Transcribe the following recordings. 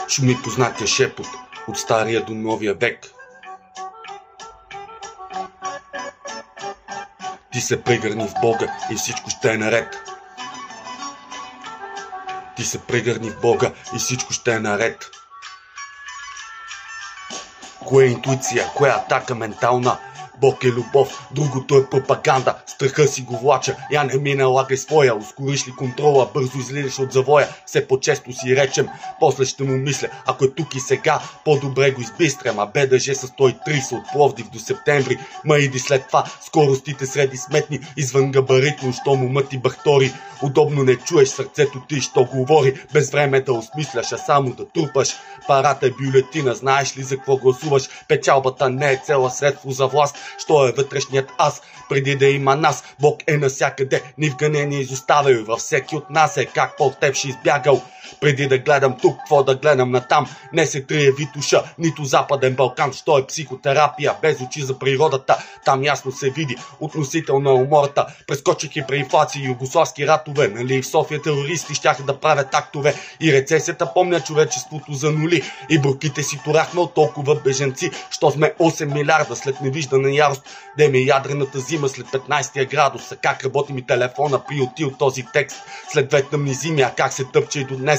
Шуми познатия шепот от стария до новия век. Ти се прегърни в Бога и всичко ще е наред. Ти се прегърни в Бога и всичко ще е наред. Кое е интуиция, кое е атака ментална? Бог е любов, другото е пропаганда. Страха си го влача, я не ми налагай своя. Ускориш ли контрола, бързо излизаш от завоя. Все по-често си речем, после ще му мисля. Ако е тук и сега, по-добре го избистрям. А БДЖ с 130 от Пловдив до септември. Ма иди след това, скоростите среди сметни. Извън габаритно, що му мъти бахтори. Удобно не чуеш сърцето ти, що говори. Без време да осмисляш, а само да трупаш. Парата е бюлетина, знаеш ли за какво гласуваш? Печалбата не е цела средство за власт. Що е вътрешният аз, преди да има нас? Бог е навсякъде, ни в гъне ни изоставя и във всеки от нас е как по теб ще избягал. Преди да гледам тук, какво да гледам натам? Не се трие Витуша, нито Западен Балкан. Що е психотерапия без очи за природата? Там ясно се види относително на умората. Прескочихи при инфлации югославски ратове. Нали в София терористи щяха да правят актове. И рецесията помня човечеството за нули. И бруките си турахме от толкова беженци. Що сме 8 милиарда след невиждана ярост. Де ми ядрената зима след 15-я градус. А как работи ми телефона приюти от този текст? След две тъмни зими, а как се тъпче и до днес?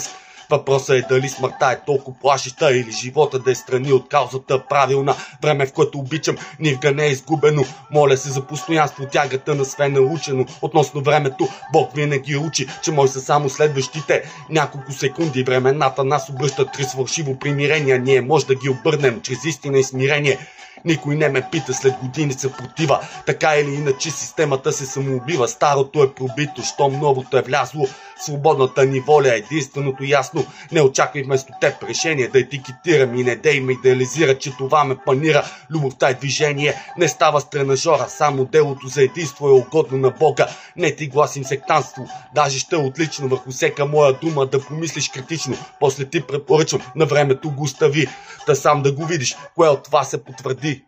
Въпросът е дали смъртта е толкова плашеща или живота да е страни от каузата правилна. Време, в което обичам, нивга не е изгубено. Моля се за постоянство, тягата на све научено. Относно времето, Бог винаги учи, че може са само следващите няколко секунди. Времената нас обръщат чрез фалшиво примирение. Ние може да ги обърнем чрез истина и смирение. Никой не ме пита, след години се протива. Така или иначе системата се самоубива. Старото е пробито, щом новото е влязло. Свободната ни воля е единственото ясно. Не очаквай вместо теб решение да етикетирам и не дей ме идеализира, че това ме панира. Любовта е движение, не става с тренажора. Само делото за единство е угодно на Бога. Не ти гласим сектанство, даже ще е отлично върху всека моя дума да помислиш критично. После ти препоръчвам, на времето го остави, да сам да го видиш, кое от това се потвърди.